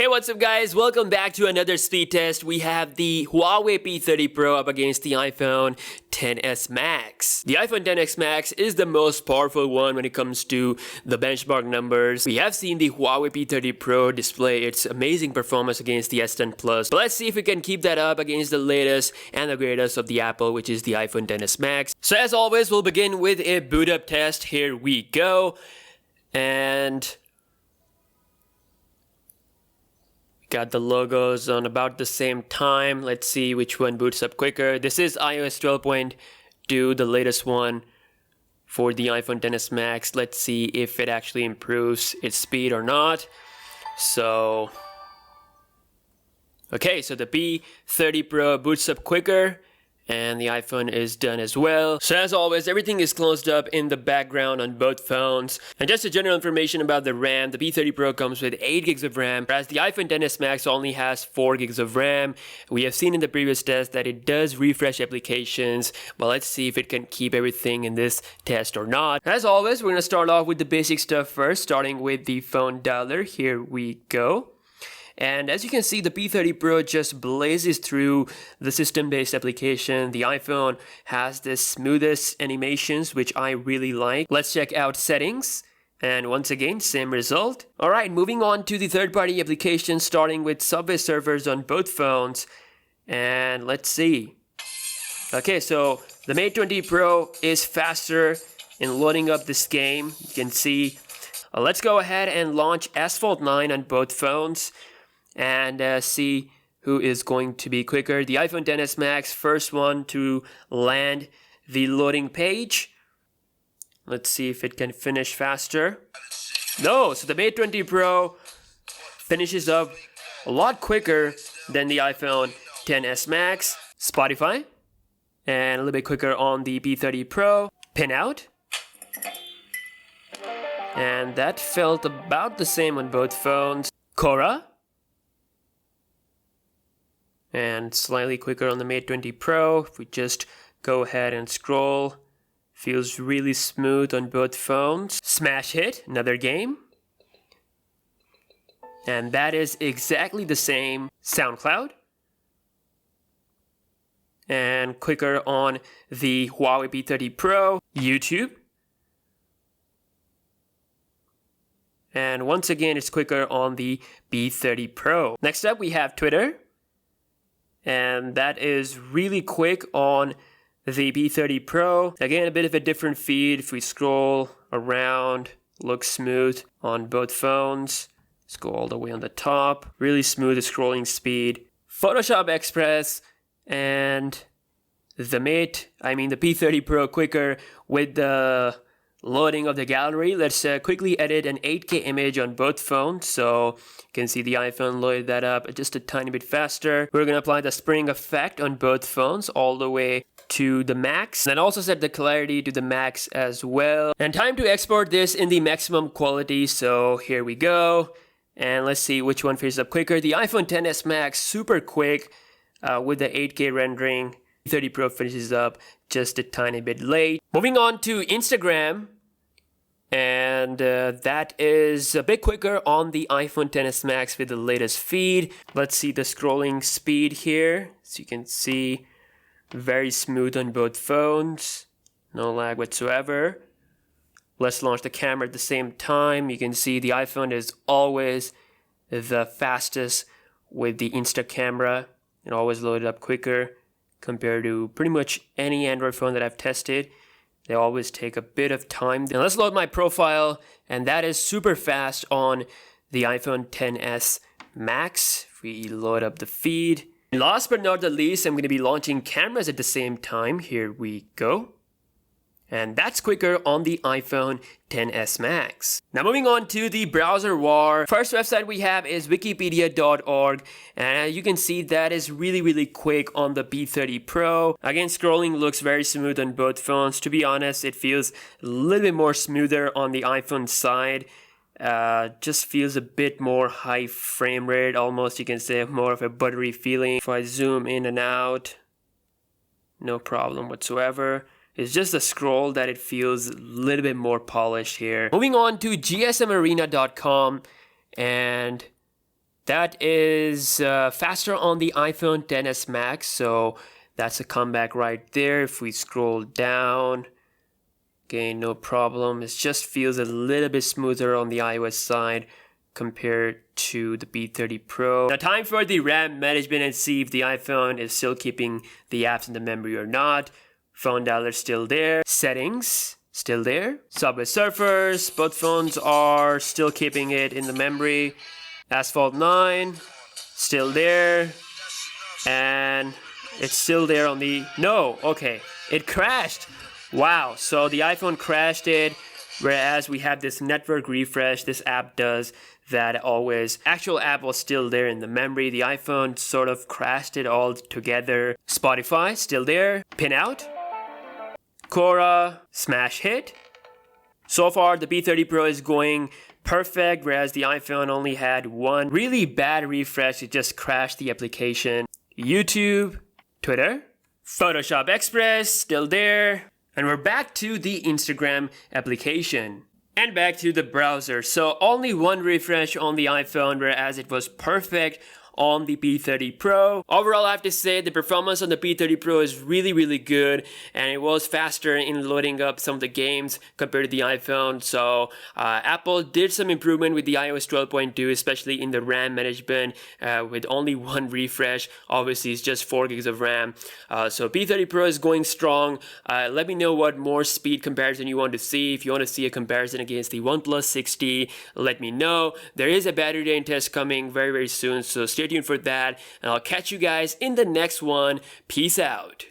What's up guys? Welcome back to another speed test. We have the Huawei P30 Pro up against the iPhone XS Max. The iPhone XS Max is the most powerful one when it comes to the benchmark numbers. We have seen the Huawei P30 Pro display its amazing performance against the S10 Plus. But let's see if we can keep that up against the latest and the greatest of the Apple, which is the iPhone XS Max. So as always, we'll begin with a boot up test. Here we go. And got the logos on about the same time. Let's see which one boots up quicker. This is iOS 12.2, the latest one for the iPhone XS Max. Let's see if it actually improves its speed or not. So, okay, so the P30 Pro boots up quicker, and the iPhone is done as well. So as always, everything is closed up in the background on both phones. And just a general information about the RAM, the P30 Pro comes with 8 gigs of RAM, whereas the iPhone XS Max only has 4 gigs of RAM. We have seen in the previous test that it does refresh applications, but let's see if it can keep everything in this test or not. As always, we're gonna start off with the basic stuff first, starting with the phone dialer. Here we go. And as you can see, the P30 Pro just blazes through the system-based application. The iPhone has the smoothest animations, which I really like. Let's check out settings. And once again, same result. Alright, moving on to the third-party applications, starting with Subway servers on both phones. And let's see. Okay, so the Mate 20 Pro is faster in loading up this game. You can see. Let's go ahead and launch Asphalt 9 on both phones and see who is going to be quicker. The iPhone XS Max, first one to land the loading page. Let's see if it can finish faster. No, so the Mate 20 Pro finishes up a lot quicker than the iPhone XS Max. Spotify, and a little bit quicker on the P30 Pro. Pin out. And that felt about the same on both phones. Cora. And slightly quicker on the Mate 20 Pro. If we just go ahead and scroll, feels really smooth on both phones. Smash Hit, another game. And that is exactly the same. SoundCloud. And quicker on the Huawei P30 Pro. YouTube. And once again, it's quicker on the P30 Pro. Next up, we have Twitter. And that is really quick on the P30 Pro. Again, a bit of a different feed. If we scroll around, looks smooth on both phones. Let's go all the way on the top. Really smooth scrolling speed. Photoshop Express and the P30 Pro quicker with the loading of the gallery. Let's quickly edit an 8K image on both phones. So you can see the iPhone loaded that up just a tiny bit faster. We're going to apply the spring effect on both phones all the way to the max, and also set the clarity to the max as well. And time to export this in the maximum quality. So here we go. And let's see which one finishes up quicker. The iPhone XS Max, super quick with the 8K rendering. 30 Pro finishes up just a tiny bit late. Moving on to Instagram, and that is a bit quicker on the iPhone XS Max with the latest feed. Let's see the scrolling speed here. So you can see very smooth on both phones, no lag whatsoever. Let's launch the camera at the same time. You can see the iPhone is always the fastest with the Insta camera. It always loaded up quicker compared to pretty much any Android phone that I've tested. They always take a bit of time. Now let's load my profile, and that is super fast on the iPhone XS Max. If we load up the feed. And last but not the least, I'm going to be launching cameras at the same time. Here we go. And that's quicker on the iPhone XS Max. Now moving on to the browser war. First website we have is wikipedia.org, and you can see that is really quick on the P30 Pro. Again, scrolling looks very smooth on both phones. To be honest, it feels a little bit more smoother on the iPhone side. Just feels a bit more high frame rate, almost you can say more of a buttery feeling. If I zoom in and out, no problem whatsoever. It's just a scroll that it feels a little bit more polished here. Moving on to gsmarena.com, and That is faster on the iPhone XS Max, so that's a comeback right there. If we scroll down, again, no problem. It just feels a little bit smoother on the iOS side compared to the P30 Pro. Now time for the RAM management and see if the iPhone is still keeping the apps in the memory or not. Phone dialer still there. Settings, still there. Subway Surfers, both phones are still keeping it in the memory. Asphalt 9, still there. And it's still there on the... No, okay, it crashed. Wow, so the iPhone crashed it, whereas we have this network refresh, this app does that always. Actual app was still there in the memory. The iPhone sort of crashed it all together. Spotify, still there. Pin out. Quora, smash hit. So far, the P30 Pro is going perfect, whereas the iPhone only had one really bad refresh. It just crashed the application. YouTube, Twitter, Photoshop Express, still there. And we're back to the Instagram application. And back to the browser. So only one refresh on the iPhone, whereas it was perfect on the P30 Pro. Overall, I have to say the performance on the P30 Pro is really good, and it was faster in loading up some of the games compared to the iPhone. So Apple did some improvement with the iOS 12.2, especially in the RAM management with only one refresh. Obviously, it's just 4 gigs of RAM. So P30 Pro is going strong. Let me know what more speed comparison you want to see. If you want to see a comparison against the OnePlus 6T, let me know. There is a battery drain test coming very soon, so stay tuned for that, and I'll catch you guys in the next one. Peace out.